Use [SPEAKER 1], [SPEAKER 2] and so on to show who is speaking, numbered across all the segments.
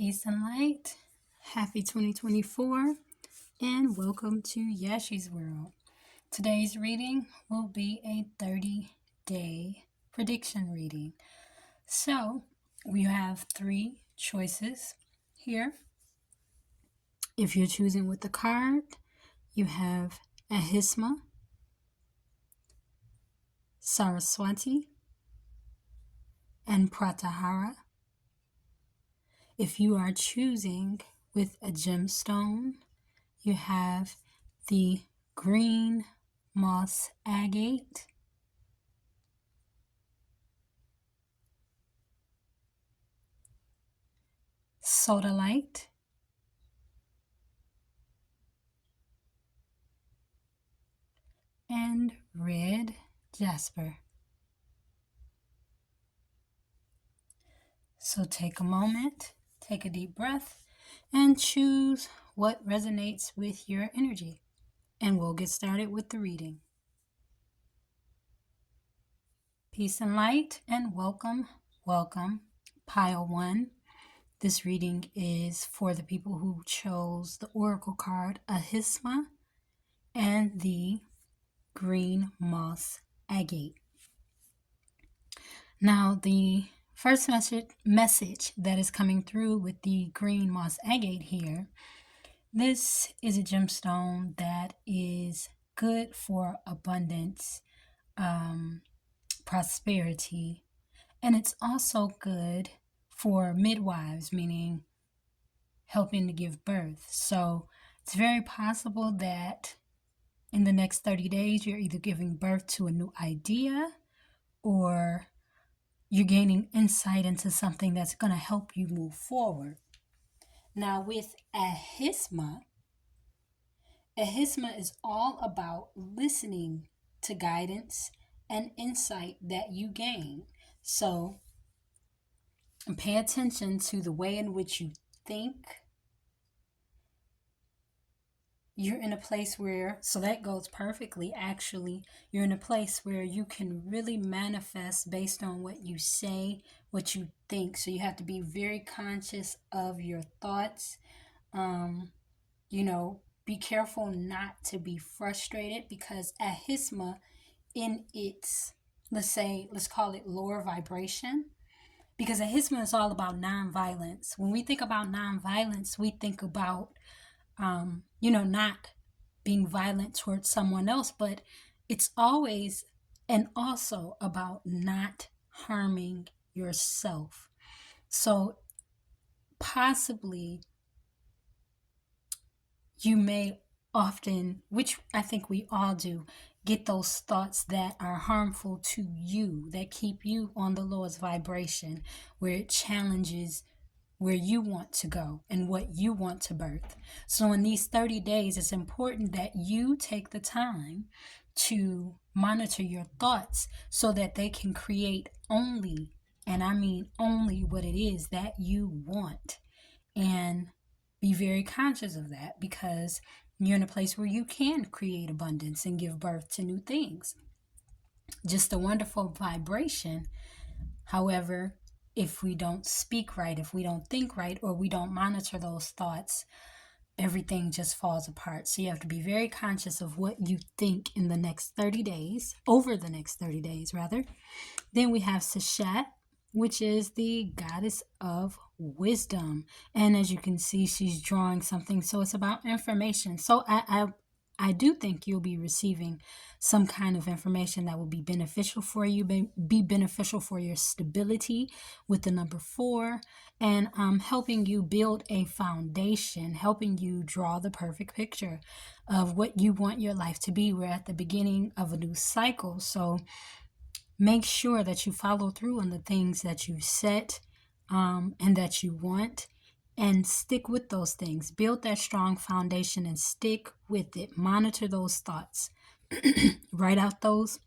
[SPEAKER 1] Peace and light. Happy 2024 and welcome to Yashi's World. Today's reading will be a 30-day prediction reading. So we have 3 choices here. If you're choosing with the card, you have Ahisma, Saraswati, and Pratyhara. If you are choosing with a gemstone, you have the green moss agate, Sodalite, and red Jasper. So take a moment, take a deep breath, and choose what resonates with your energy. And we'll get started with the reading. Peace and light, and welcome, Pile 1. This reading is for the people who chose the oracle card Ahisma and the green moss agate. Now, the first message that is coming through with the green moss agate here, this is a gemstone that is good for abundance, prosperity, and it's also good for midwives, meaning helping to give birth. So it's very possible that in the next 30 days, you're either giving birth to a new idea or you're gaining insight into something that's going to help you move forward. Now with Ahisma is all about listening to guidance and insight that you gain. So pay attention to the way in which you think. You're in a place where, so that goes perfectly actually, you're in a place where you can really manifest based on what you say, what you think. So you have to be very conscious of your thoughts. Be careful not to be frustrated, because Ahisma in its, let's call it lower vibration, because Ahisma is all about nonviolence. When we think about nonviolence, we think about not being violent towards someone else, but it's always and also about not harming yourself. So possibly you may often, which I think we all do, get those thoughts that are harmful to you, that keep you on the lowest vibration, where it challenges where you want to go and what you want to birth. So in these 30 days, it's important that you take the time to monitor your thoughts so that they can create only, and I mean only, what it is that you want. And be very conscious of that, because you're in a place where you can create abundance and give birth to new things. Just a wonderful vibration. However, if we don't speak right, if we don't think right, or we don't monitor those thoughts, everything just falls apart. So you have to be very conscious of what you think in the next 30 days, over the next 30 days, rather. Then we have Sashat, which is the goddess of wisdom. And as you can see, she's drawing something. So it's about information. So I do think you'll be receiving some kind of information that will be beneficial for you, be beneficial for your stability with the number 4, and helping you build a foundation, helping you draw the perfect picture of what you want your life to be. We're at the beginning of a new cycle, so make sure that you follow through on the things that you set and that you want. And stick with those things. Build that strong foundation and stick with it. Monitor those thoughts. Write out those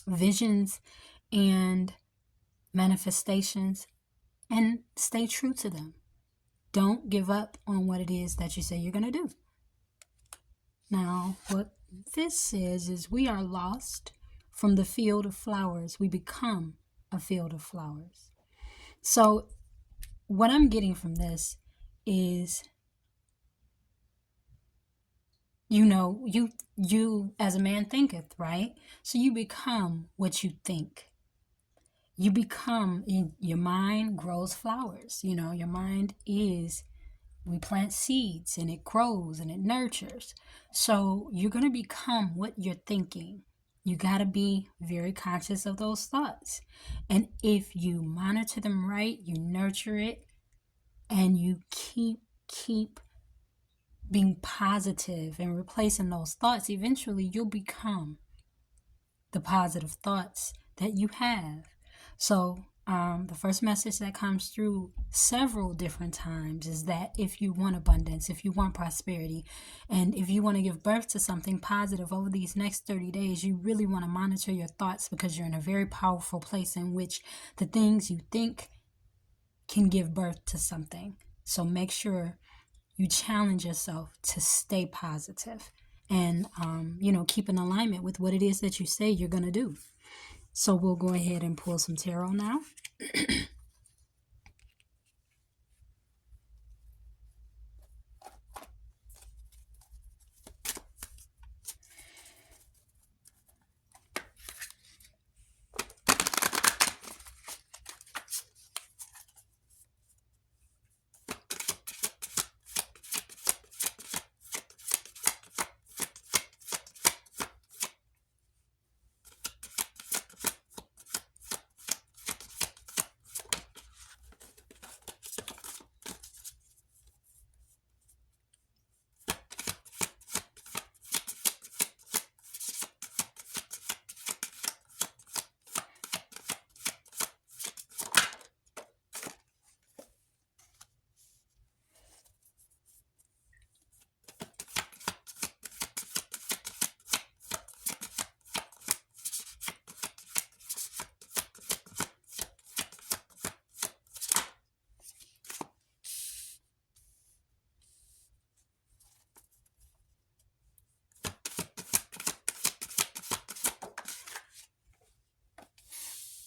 [SPEAKER 1] visions and manifestations and stay true to them. Don't give up on what it is that you say you're going to do. Now, what this says is we are lost from the field of flowers. We become a field of flowers. So what I'm getting from this is, you as a man thinketh, right? So you become what you think. You become, your mind grows flowers. Your mind is, we plant seeds and it grows and it nurtures. So you're going to become what you're thinking. You got to be very conscious of those thoughts. And if you monitor them right, you nurture it, and you keep being positive and replacing those thoughts, eventually you'll become the positive thoughts that you have. So, the first message that comes through several different times is that if you want abundance, if you want prosperity, and if you want to give birth to something positive over these next 30 days, you really want to monitor your thoughts, because you're in a very powerful place in which the things you think can give birth to something. So make sure you challenge yourself to stay positive and, keep in alignment with what it is that you say you're going to do. So we'll go ahead and pull some tarot now.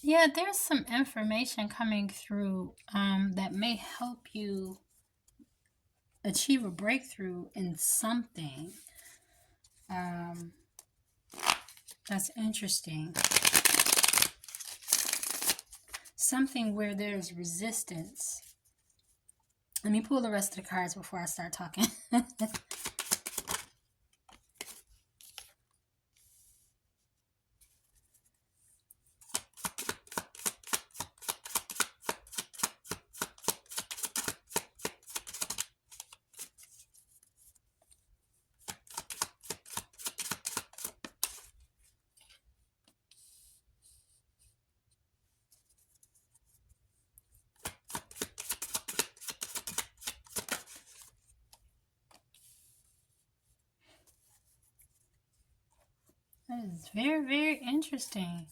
[SPEAKER 1] Yeah, there's some information coming through that may help you achieve a breakthrough in something. That's interesting. Something where there's resistance. Let me pull the rest of the cards before I start talking. That is very, very interesting.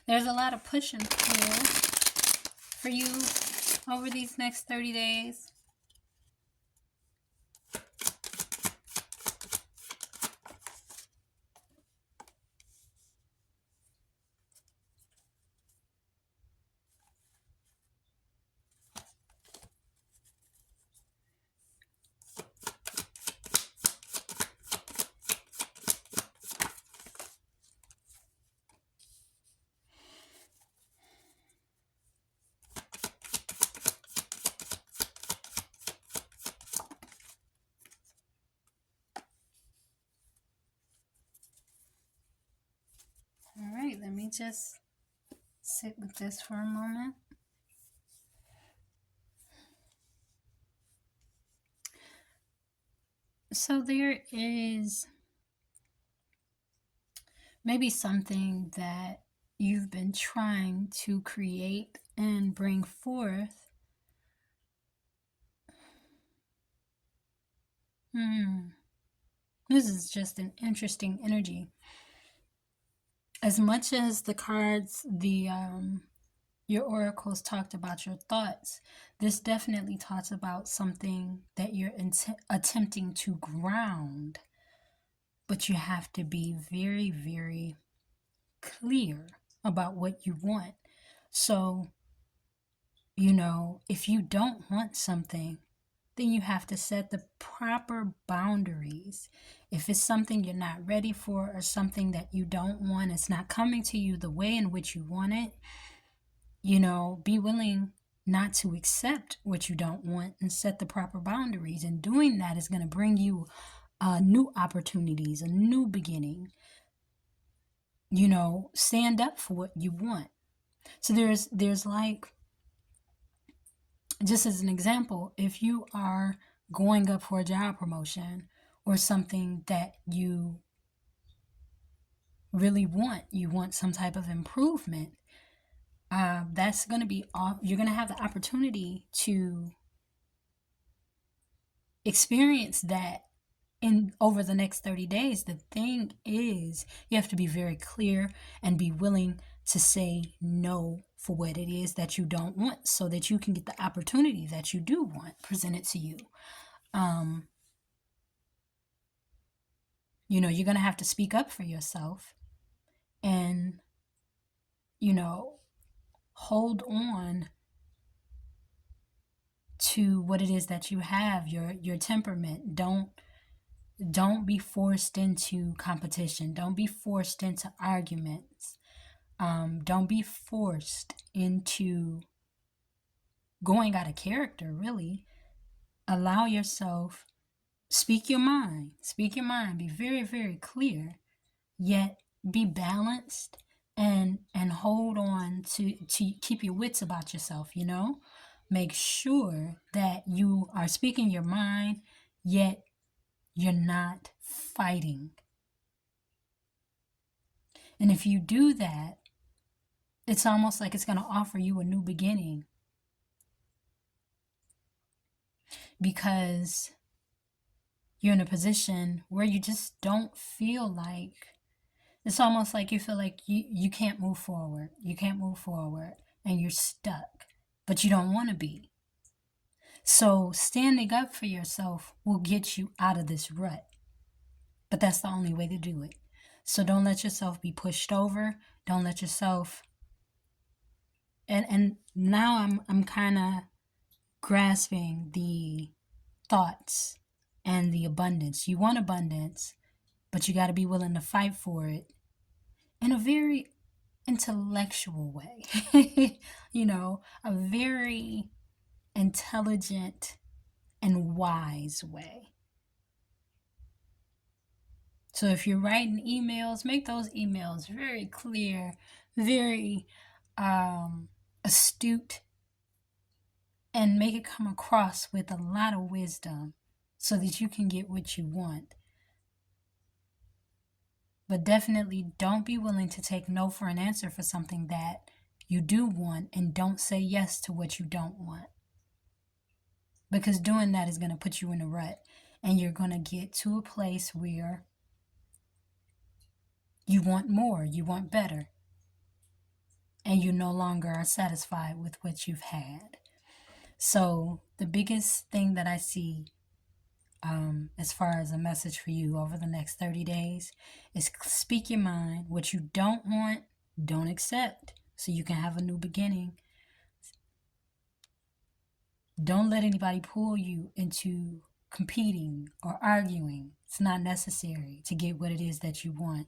[SPEAKER 1] There's a lot of push and pull for you over these next 30 days. All right, let me just sit with this for a moment. So there is maybe something that you've been trying to create and bring forth. This is just an interesting energy. As much as the cards, your oracles talked about your thoughts, this definitely talks about something that you're attempting to ground, but you have to be very, very clear about what you want. So if you don't want something, then you have to set the proper boundaries. If it's something you're not ready for or something that you don't want, it's not coming to you the way in which you want it, be willing not to accept what you don't want and set the proper boundaries. And doing that is going to bring you new opportunities, a new beginning. Stand up for what you want. So there's like, just as an example, if you are going up for a job promotion or something that you really want, you want some type of improvement, that's going to be you're going to have the opportunity to experience that in over the next 30 days. The thing is, you have to be very clear and be willing to say no for what it is that you don't want, so that you can get the opportunity that you do want presented to you. You're going to have to speak up for yourself and, hold on to what it is that you have, your temperament. Don't be forced into competition. Don't be forced into arguments. Don't be forced into going out of character, really. Allow yourself, speak your mind. Speak your mind. Be very, very clear, yet be balanced and hold on to keep your wits about yourself, Make sure that you are speaking your mind, yet you're not fighting. And if you do that, it's almost like it's going to offer you a new beginning, because you're in a position where you just don't feel like, it's almost like you feel like you can't move forward. You can't move forward and you're stuck, but you don't want to be. So standing up for yourself will get you out of this rut. But that's the only way to do it. So don't let yourself be pushed over. Don't let yourself, and now I'm kind of grasping the thoughts and the abundance. You want abundance, but you got to be willing to fight for it in a very intellectual way. A very intelligent and wise way. So if you're writing emails, make those emails very clear, very astute, and make it come across with a lot of wisdom so that you can get what you want. But definitely don't be willing to take no for an answer for something that you do want, and don't say yes to what you don't want. Because doing that is going to put you in a rut, and you're going to get to a place where you want more, you want better, and you no longer are satisfied with what you've had. So the biggest thing that I see as far as a message for you over the next 30 days is speak your mind. What you don't want, don't accept, so you can have a new beginning. Don't let anybody pull you into competing or arguing. It's not necessary to get what it is that you want.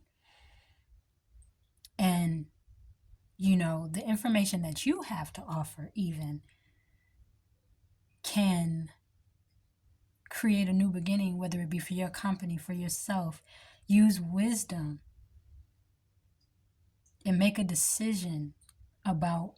[SPEAKER 1] And, the information that you have to offer even can create a new beginning, whether it be for your company, for yourself. Use wisdom and make a decision about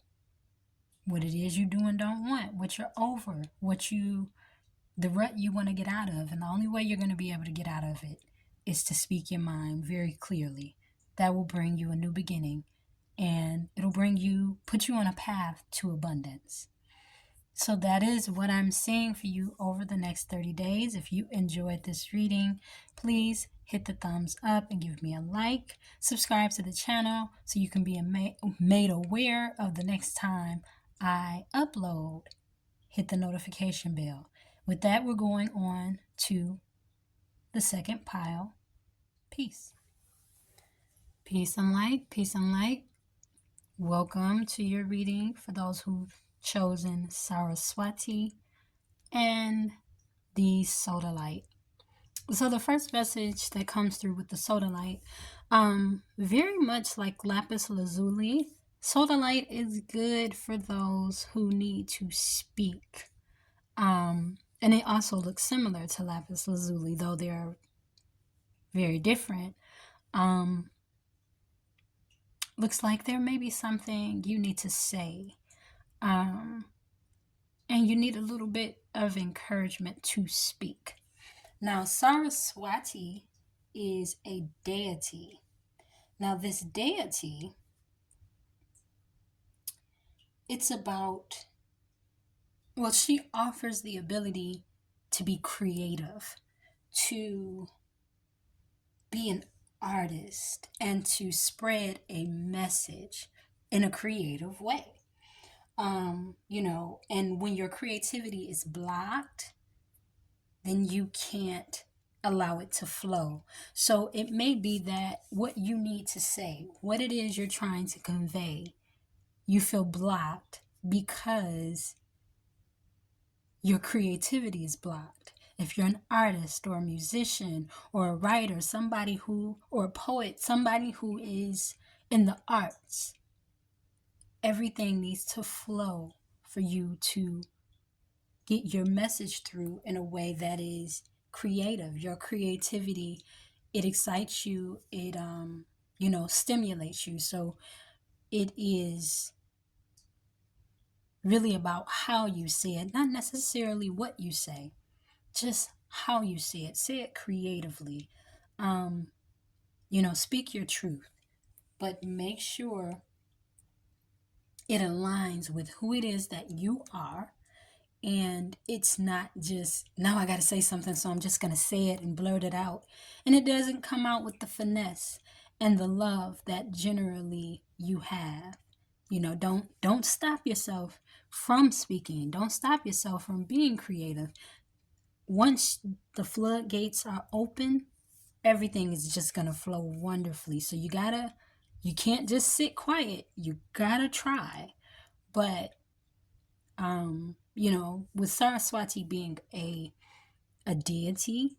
[SPEAKER 1] what it is you do and don't want, what you're over, the rut you want to get out of. And the only way you're going to be able to get out of it is to speak your mind very clearly. That will bring you a new beginning, and it'll put you on a path to abundance. So that is what I'm saying for you over the next 30 days. If you enjoyed this reading, please hit the thumbs up and give me a like. Subscribe to the channel so you can be made aware of the next time I upload. Hit the notification bell. With that, we're going on to the second pile. Peace. Peace and light. Peace and light. Welcome to your reading for those who chosen Saraswati, and the Sodalite. So the first message that comes through with the Sodalite, very much like lapis lazuli, Sodalite is good for those who need to speak. And it also looks similar to lapis lazuli, though they're very different. Looks like there may be something you need to say. And you need a little bit of encouragement to speak. Now, Saraswati is a deity. Now, this deity, it's about, well, she offers the ability to be creative, to be an artist, and to spread a message in a creative way. And when your creativity is blocked, then you can't allow it to flow. So it may be that what you need to say, what it is you're trying to convey, you feel blocked because your creativity is blocked. If you're an artist or a musician or a writer, or a poet, somebody who is in the arts, everything needs to flow for you to get your message through in a way that is creative. Your creativity, it excites you, it stimulates you. So it is really about how you say it, not necessarily what you say, just how you say it. Say it creatively. Speak your truth, but make sure it aligns with who it is that you are. And it's not just, now I got to say something, so I'm just going to say it and blurt it out. And it doesn't come out with the finesse and the love that generally you have. Don't stop yourself from speaking. Don't stop yourself from being creative. Once the floodgates are open, everything is just going to flow wonderfully. So you can't just sit quiet. You got to try. But with Saraswati being a deity,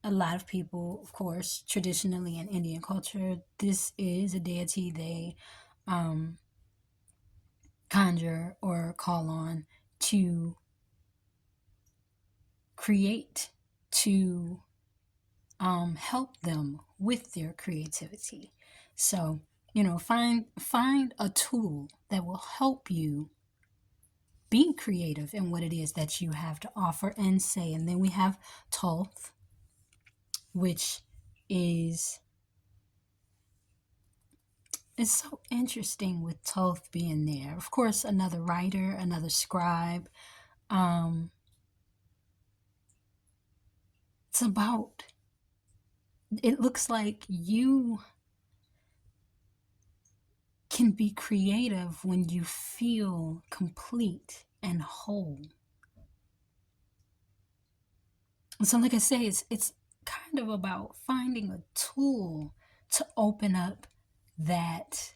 [SPEAKER 1] a lot of people, of course, traditionally in Indian culture, this is a deity they conjure or call on to create, to help them with their creativity. So, find a tool that will help you be creative in what it is that you have to offer and say. And then we have Thoth, which is, it's so interesting with Thoth being there. Of course, another writer, another scribe. It's about, it looks like you can be creative when you feel complete and whole. So like I say, it's kind of about finding a tool to open up that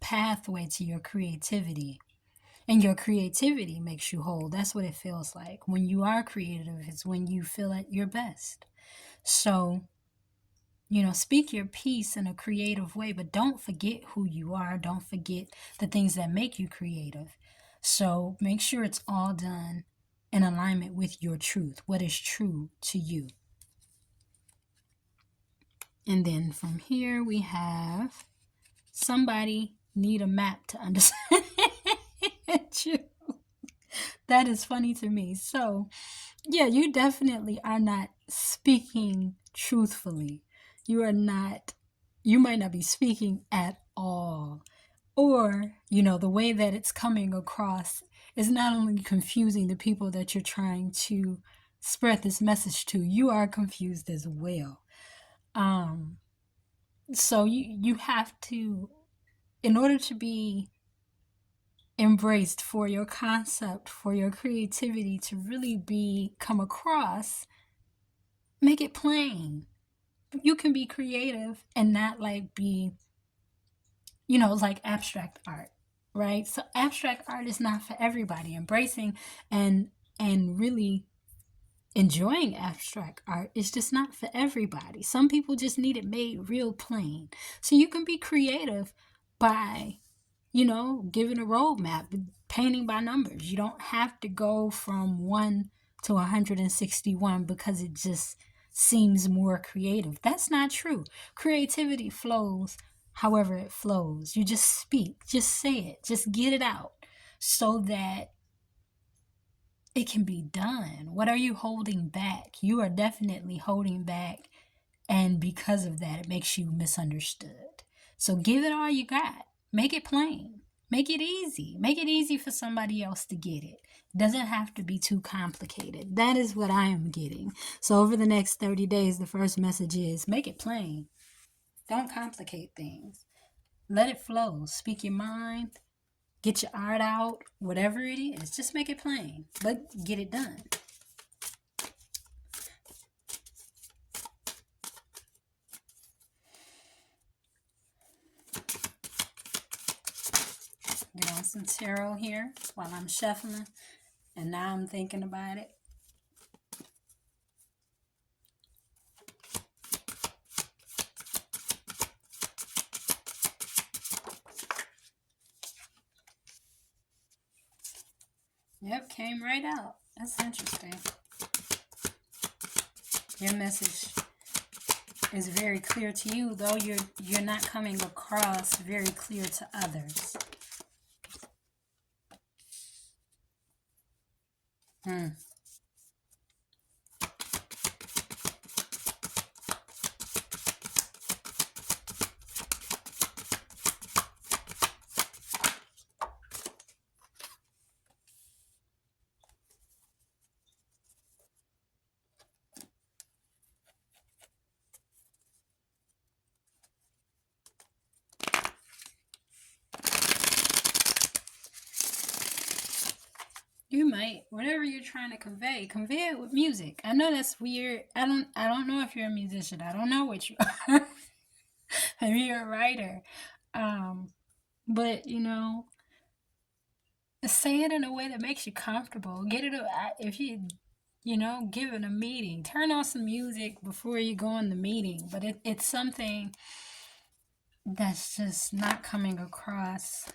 [SPEAKER 1] pathway to your creativity. And your creativity makes you whole. That's what it feels like. When you are creative, it's when you feel at your best. So, speak your piece in a creative way, but don't forget who you are. Don't forget the things that make you creative. So make sure it's all done in alignment with your truth, what is true to you. And then from here we have somebody need a map to understand you. That is funny to me. So, yeah, you definitely are not speaking truthfully. You might not be speaking at all. Or, the way that it's coming across is not only confusing the people that you're trying to spread this message to, you are confused as well. So you have to, in order to be embraced for your concept, for your creativity to really come across, make it plain. You can be creative and not be, like abstract art, right? So abstract art is not for everybody. Embracing and really enjoying abstract art is just not for everybody. Some people just need it made real plain. So you can be creative by, giving a roadmap, painting by numbers. You don't have to go from 1 to 161 because it just seems more creative. That's not true. Creativity flows however it flows. You just speak, just say it, just get it out so that it can be done. What are you holding back? You are definitely holding back, and because of that, it makes you misunderstood. So give it all you got. Make it plain. Make it easy. Make it easy for somebody else to get it. It doesn't have to be too complicated. That is what I am getting. So over the next 30 days, the first message is make it plain. Don't complicate things. Let it flow. Speak your mind. Get your art out. Whatever it is, just make it plain. But get it done. Get on some tarot here while I'm shuffling. And now I'm thinking about it. Yep, came right out. That's interesting. Your message is very clear to you, though you're not coming across very clear to others. You might, whatever you're trying to convey it with music. I know that's weird. I don't know if you're a musician. I don't know what you are. Maybe you're a writer. But say it in a way that makes you comfortable. Get it if you given a meeting, turn on some music before you go in the meeting. But it's something that's just not coming across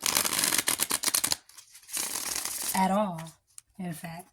[SPEAKER 1] at all, in fact.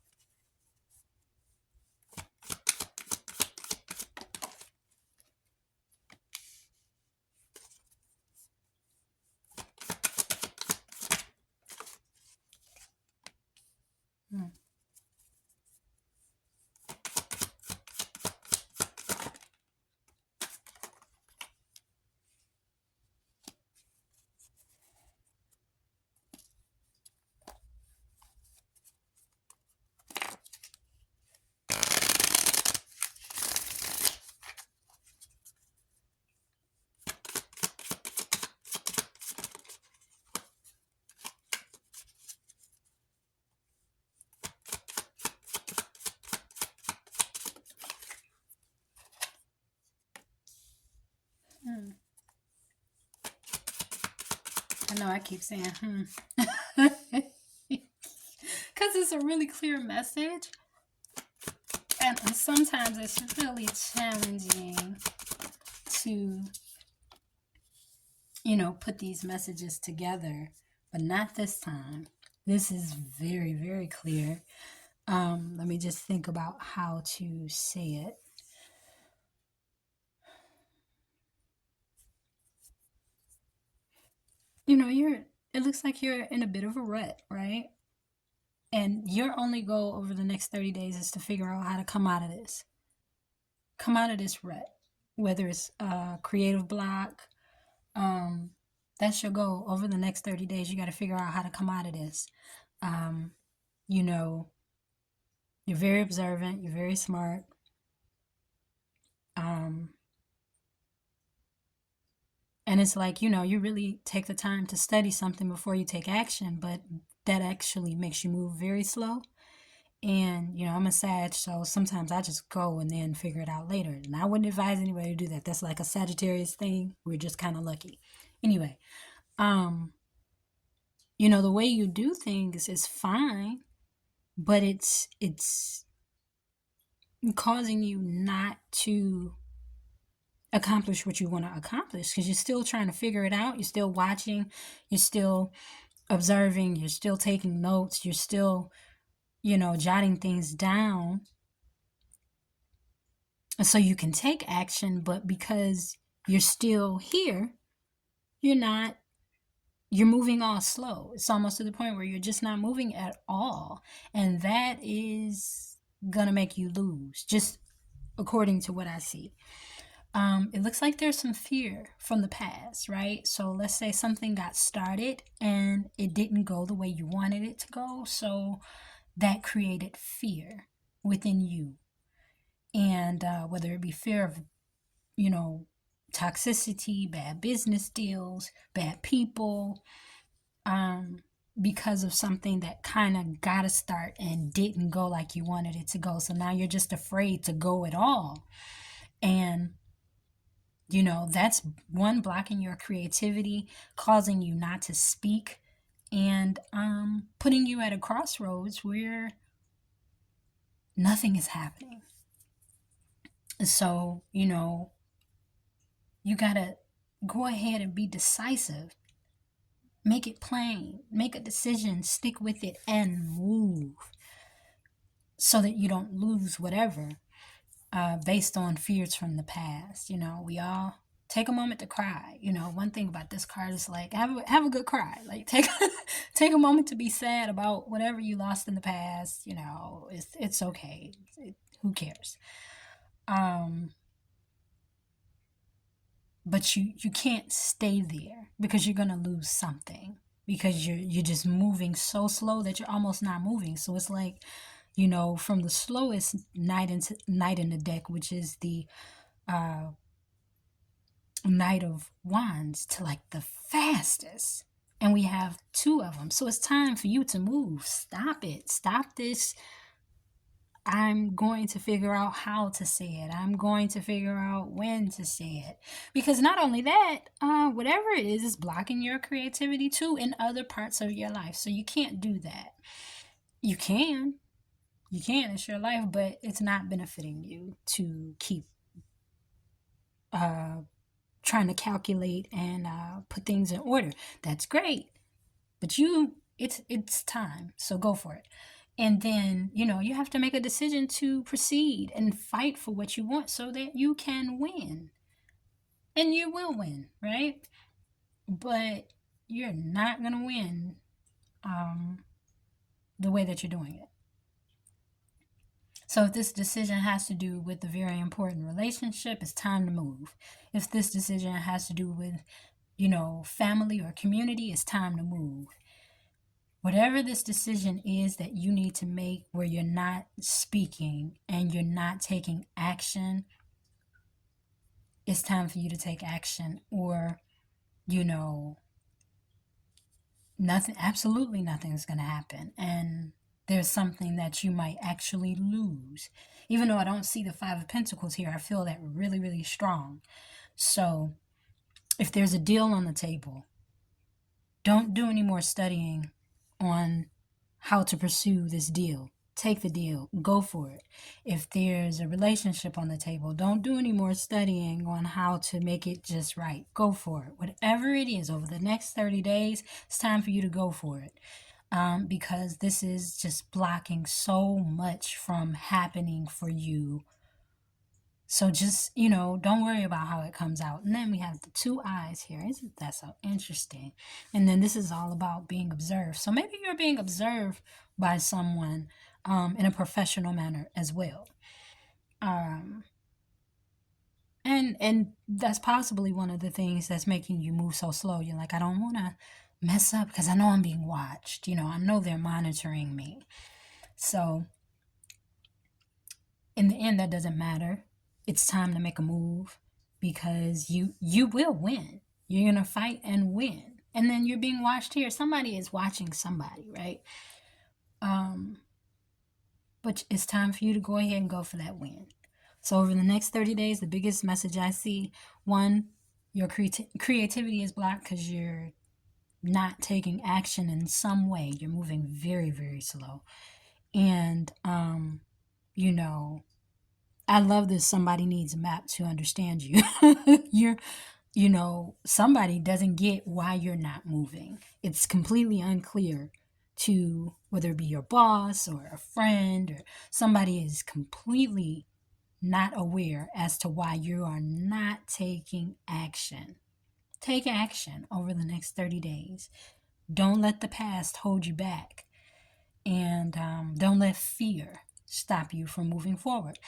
[SPEAKER 1] I know I keep saying because it's a really clear message, and sometimes it's really challenging to put these messages together, but not this time. This is very, very clear. Let me just think about how to say it. It looks like you're in a bit of a rut, right? And your only goal over the next 30 days is to figure out how to come out of this. Come out of this rut. Whether it's a creative block, that's your goal. Over the next 30 days, you got to figure out how to come out of this. You're very observant. You're very smart. And it's like, you really take the time to study something before you take action, but that actually makes you move very slow. And, I'm a Sag, so sometimes I just go and then figure it out later. And I wouldn't advise anybody to do that. That's like a Sagittarius thing. We're just kind of lucky. Anyway, the way you do things is fine, but it's causing you not to accomplish what you want to accomplish because you're still trying to figure it out. You're still watching, you're still observing, you're still taking notes, you're still, jotting things down so you can take action. But because you're still here, you're not, you're moving all slow. It's almost to the point where you're just not moving at all. And that is gonna make you lose, just according to what I see. It looks like there's some fear from the past, right? So let's say something got started and it didn't go the way you wanted it to go. So that created fear within you. And whether it be fear of, toxicity, bad business deals, bad people, because of something that kind of got to start and didn't go like you wanted it to go. So now you're just afraid to go at all. And that's one, blocking your creativity, causing you not to speak, and putting you at a crossroads where nothing is happening. So, you got to go ahead and be decisive. Make it plain. Make a decision, stick with it, and move so that you don't lose whatever based on fears from the past. We all take a moment to cry. One thing about this card is like have a good cry. Like take a moment to be sad about whatever you lost in the past. It's okay. Who cares? But you can't stay there because you're gonna lose something, because you're just moving so slow that you're almost not moving. So it's like, from the slowest knight in the deck, which is the Knight of Wands, to like the fastest. And we have two of them. So it's time for you to move. Stop it. Stop this. I'm going to figure out how to say it. I'm going to figure out when to say it. Because not only that, whatever it is blocking your creativity too in other parts of your life. So you can't do that. You can. It's your life, but it's not benefiting you to keep trying to calculate and put things in order. That's great. But it's time. So go for it. And then, you have to make a decision to proceed and fight for what you want so that you can win. And you will win, right? But you're not going to win the way that you're doing it. So if this decision has to do with a very important relationship, it's time to move. If this decision has to do with, family or community, it's time to move. Whatever this decision is that you need to make where you're not speaking and you're not taking action, it's time for you to take action, or, absolutely nothing is going to happen. And there's something that you might actually lose. Even though I don't see the Five of Pentacles here, I feel that really, really strong. So if there's a deal on the table, don't do any more studying on how to pursue this deal. Take the deal. Go for it. If there's a relationship on the table, don't do any more studying on how to make it just right. Go for it. Whatever it is, over the next 30 days, it's time for you to go for it. Because this is just blocking so much from happening for you. So just, don't worry about how it comes out. And then we have the two eyes here. Isn't that so interesting? And then this is all about being observed. So maybe you're being observed by someone in a professional manner as well. And that's possibly one of the things that's making you move so slow. You're like, I don't want to mess up because I know I'm being watched. I know they're monitoring me. So in the end, that doesn't matter. It's time to make a move, because you will win. You're going to fight and win. And then you're being watched here. Somebody is watching somebody, right? But it's time for you to go ahead and go for that win. So over the next 30 days, the biggest message I see, one, your creativity is blocked because you're not taking action in some way. You're moving very, very slow. And, you know, I love this. Somebody needs a map to understand you. You're, somebody doesn't get why you're not moving. It's completely unclear to whether it be your boss or a friend or somebody is completely not aware as to why you are not taking action. Take action over the next 30 days. Don't let the past hold you back. And don't let fear stop you from moving forward.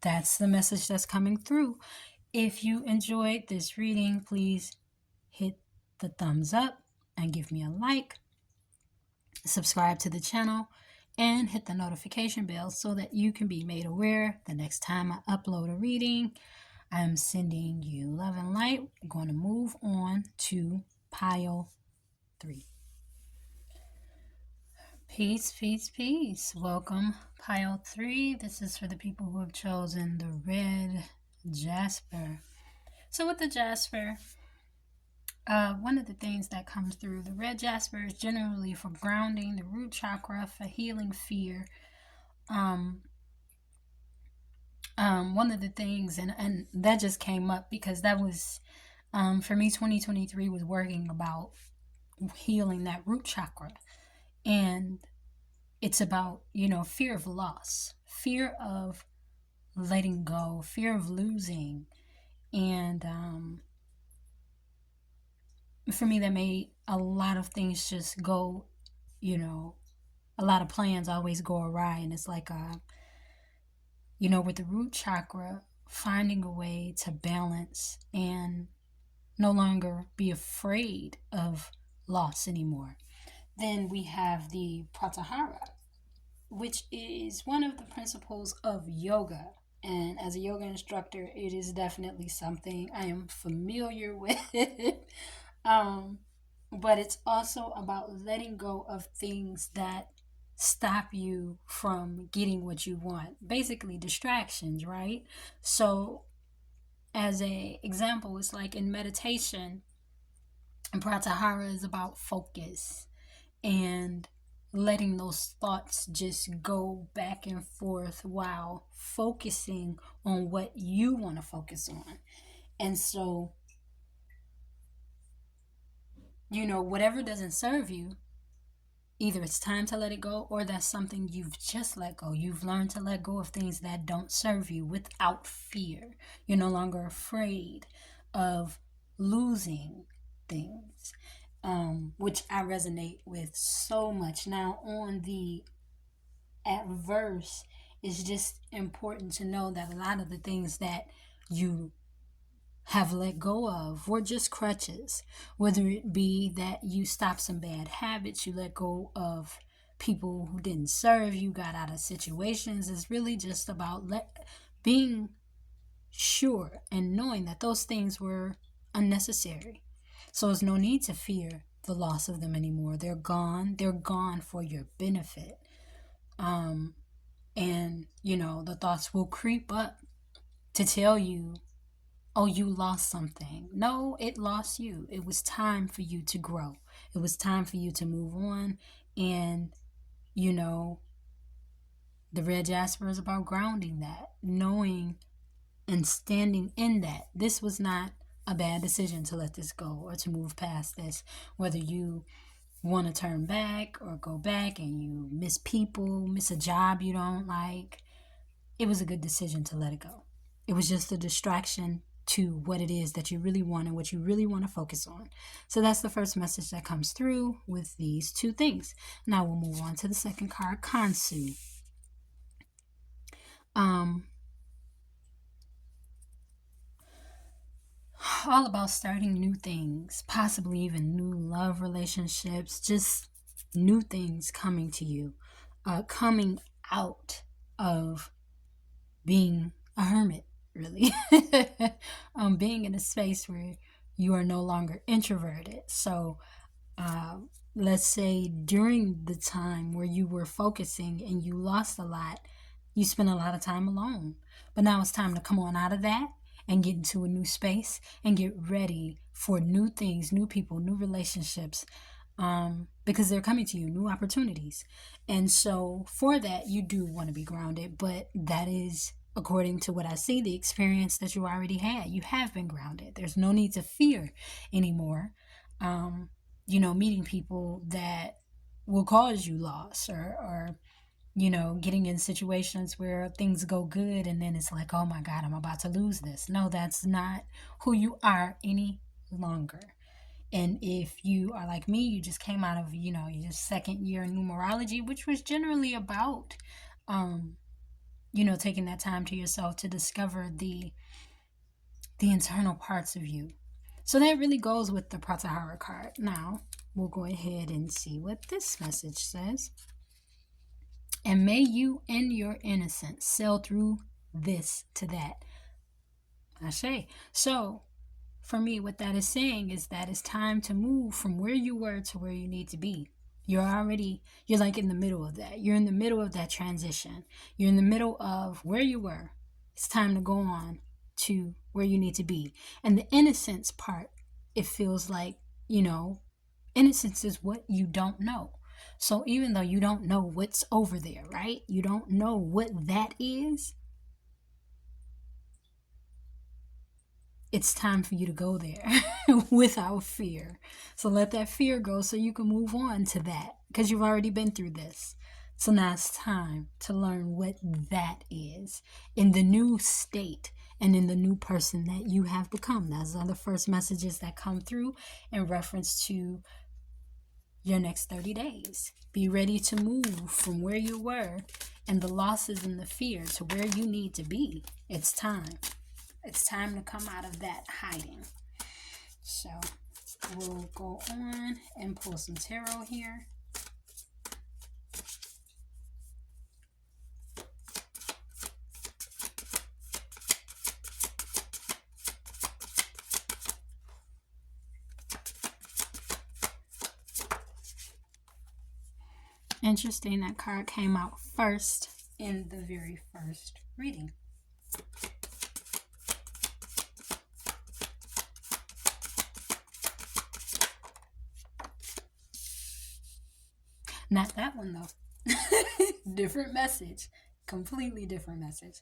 [SPEAKER 1] That's the message that's coming through. If you enjoyed this reading, please hit the thumbs up and give me a like. Subscribe to the channel and hit the notification bell so that you can be made aware the next time I upload a reading. I'm sending you love and light. We're going to move on to pile 3. Peace, peace, peace. Welcome, pile 3. This is for the people who have chosen the red Jasper. So with the Jasper, one of the things that comes through the red Jasper is generally for grounding the root chakra, for healing fear. One of the things, and that just came up because that was, for me, 2023 was working about healing that root chakra. And it's about, fear of loss, fear of letting go, fear of losing. And for me, that made a lot of things just go, a lot of plans always go awry. And it's like, with the root chakra, finding a way to balance and no longer be afraid of loss anymore. Then we have the Pratyhara, which is one of the principles of yoga. And as a yoga instructor, it is definitely something I am familiar with. But it's also about letting go of things that stop you from getting what you want. Basically, distractions, right? So, as a example, it's like in meditation, and Pratyhara is about focus and letting those thoughts just go back and forth while focusing on what you want to focus on. And so, whatever doesn't serve you, either it's time to let it go or that's something you've just let go. You've learned to let go of things that don't serve you without fear. You're no longer afraid of losing things, which I resonate with so much. Now, on the adverse, it's just important to know that a lot of the things that you have let go of were just crutches. Whether it be that you stopped some bad habits, you let go of people who didn't serve you, got out of situations. It's really just about being sure and knowing that those things were unnecessary. So there's no need to fear the loss of them anymore. They're gone. They're gone for your benefit. And the thoughts will creep up to tell you, oh, you lost something. No, it lost you. It was time for you to grow. It was time for you to move on. And, the red Jasper is about grounding that, knowing and standing in that. This was not a bad decision to let this go or to move past this. Whether you want to turn back or go back and you miss people, miss a job you don't like, it was a good decision to let it go. It was just a distraction to what it is that you really want and what you really want to focus on. So that's the first message that comes through with these two things. Now we'll move on to the second card, Kansu. All about starting new things, possibly even new love relationships, just new things coming to you, coming out of being a hermit, really. Being in a space where you are no longer introverted. So let's say during the time where you were focusing and you lost a lot, you spent a lot of time alone. But now it's time to come on out of that and get into a new space and get ready for new things, new people, new relationships, because they're coming to you, new opportunities. And so for that, you do want to be grounded, but that is, according to what I see, the experience that you already had. You have been grounded. There's no need to fear anymore, meeting people that will cause you loss, or getting in situations where things go good and then it's like, oh my God, I'm about to lose this. No, that's not who you are any longer. And if you are like me, you just came out of, your second year in numerology, which was generally about, taking that time to yourself to discover the internal parts of you. So that really goes with the Pratyhara card. Now, we'll go ahead and see what this message says. And may you in your innocence sail through this to that. Ashe. So, for me, what that is saying is that it's time to move from where you were to where you need to be. You're like in the middle of that. You're in the middle of that transition. You're in the middle of where you were. It's time to go on to where you need to be. And the innocence part, it feels like, innocence is what you don't know. So even though you don't know what's over there, right? You don't know what that is. It's time for you to go there without fear. So let that fear go so you can move on to that, because you've already been through this. So now it's time to learn what that is in the new state and in the new person that you have become. Those are the first messages that come through in reference to your next 30 days. Be ready to move from where you were and the losses and the fear to where you need to be. It's time. It's time to come out of that hiding. So we'll go on and pull some tarot here. Interesting, that card came out first in the very first reading. Not that one though. Different message. Completely different message.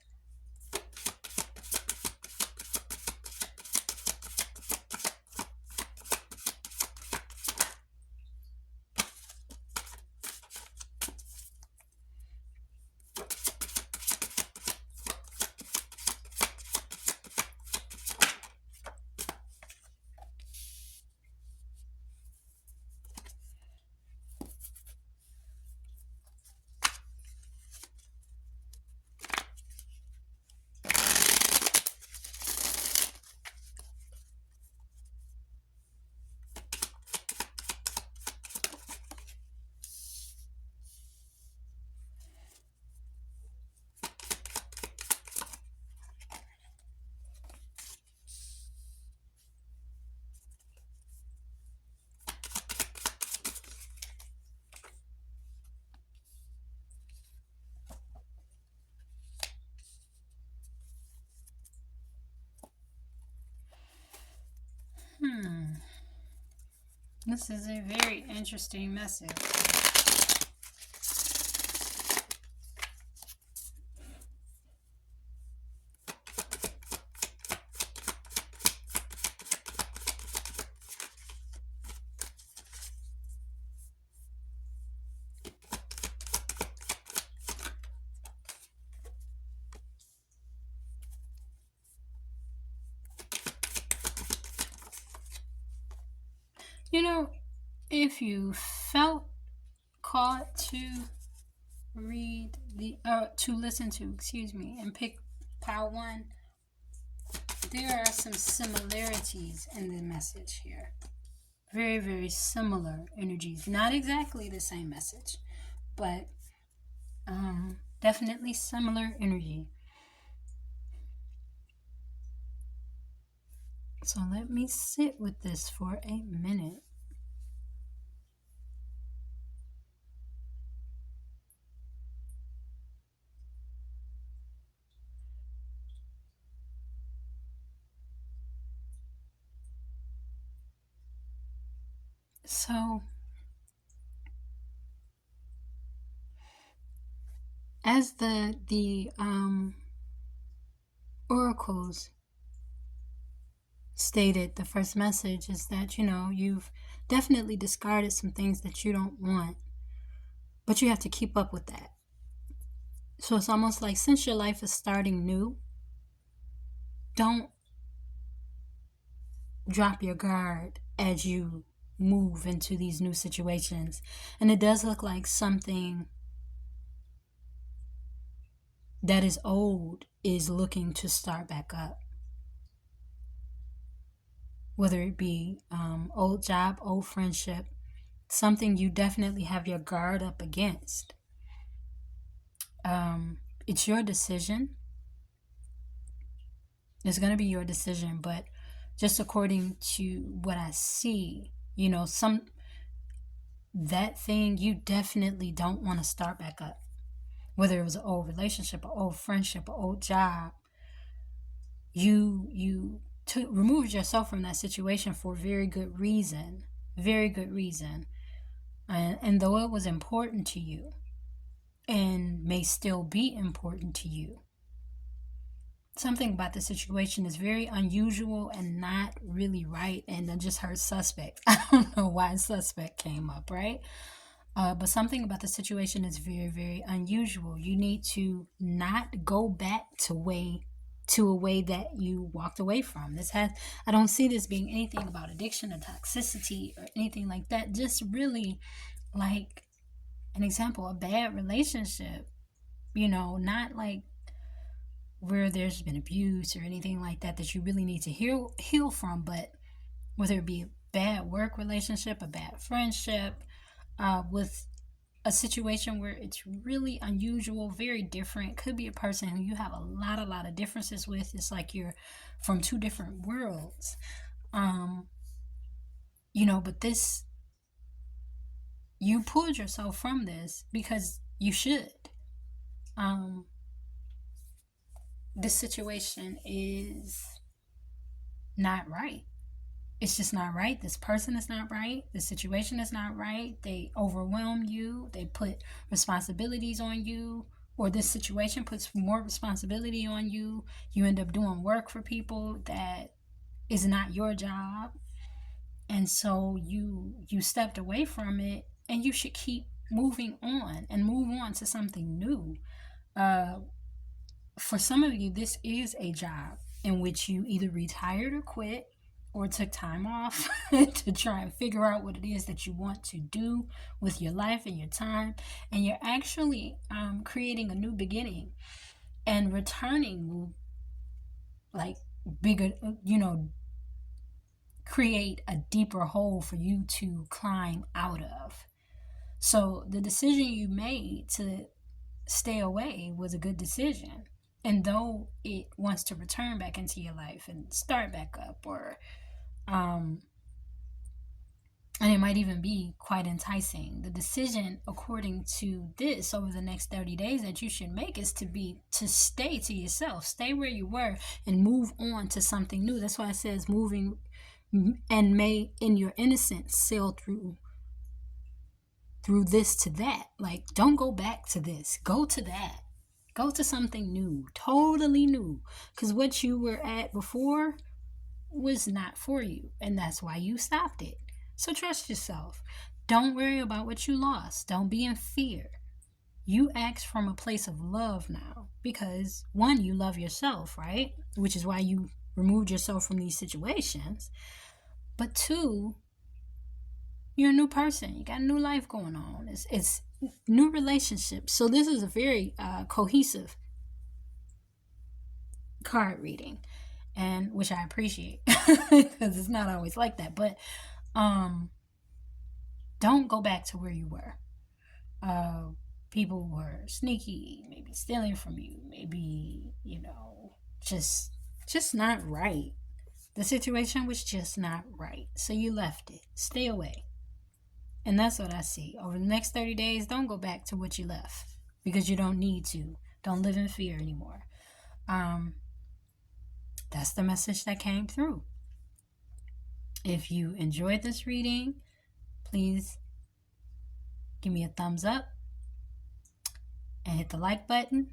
[SPEAKER 1] This is a very interesting message. If you felt called to listen to, and pick pile one, there are some similarities in the message here. Very, very similar energies. Not exactly the same message, but definitely similar energy. So let me sit with this for a minute. So, as the oracles stated, the first message is that, you've definitely discarded some things that you don't want, but you have to keep up with that. So it's almost like, since your life is starting new, don't drop your guard as you move into these new situations. And it does look like something that is old is looking to start back up. Whether it be old job, old friendship, something you definitely have your guard up against. It's your decision. It's going to be your decision, but just according to what I see, that thing you definitely don't want to start back up. Whether it was an old relationship, an old friendship, an old job, you removed yourself from that situation for a very good reason. Very good reason. And though it was important to you and may still be important to you, something about the situation is very unusual and not really right. And I just heard suspect. I don't know why suspect came up, right? But something about the situation is very, very unusual. You need to not go back to a way that you walked away from. I don't see this being anything about addiction or toxicity or anything like that. Just really like an example, a bad relationship, not like where there's been abuse or anything like that you really need to heal from, but whether it be a bad work relationship, a bad friendship, with a situation where it's really unusual, very different. Could be a person who you have a lot of differences with. It's like you're from two different worlds. But this, you pulled yourself from this because you should. This situation is not right. It's just not right. This person is not right. The situation is not right. They overwhelm you. They put responsibilities on you, or this situation puts more responsibility on you. You end up doing work for people that is not your job. And so you stepped away from it, and you should keep moving on and move on to something new. For some of you, this is a job in which you either retired or quit or took time off to try and figure out what it is that you want to do with your life and your time. And you're actually creating a new beginning, and returning will like bigger, create a deeper hole for you to climb out of. So the decision you made to stay away was a good decision. And though it wants to return back into your life and start back up, or and it might even be quite enticing, the decision according to this over the next 30 days that you should make is to stay to yourself, stay where you were, and move on to something new. That's why it says moving, and may in your innocence sail through this to that. Like, don't go back to this, go to that. Go to something new, totally new. Because what you were at before was not for you. And that's why you stopped it. So trust yourself. Don't worry about what you lost. Don't be in fear. You act from a place of love now. Because, one, you love yourself, right? Which is why you removed yourself from these situations. But two, you're a new person. You got a new life going on. It's new relationships. So this is a very cohesive card reading, and which I appreciate because it's not always like that. But don't go back to where you were. People were sneaky, maybe stealing from you, maybe just not right. The situation was just not right, so you left it. Stay away. And that's what I see. Over the next 30 days, don't go back to what you left, because you don't need to. Don't live in fear anymore. That's the message that came through. If you enjoyed this reading, please give me a thumbs up and hit the like button.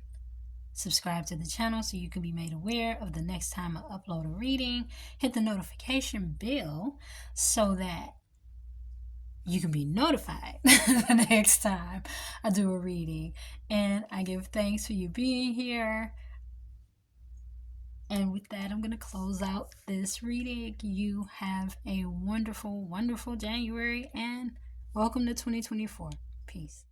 [SPEAKER 1] Subscribe to the channel so you can be made aware of the next time I upload a reading. Hit the notification bell so that you can be notified the next time I do a reading. And I give thanks for you being here. And with that, I'm going to close out this reading. You have a wonderful, wonderful January, and welcome to 2024. Peace.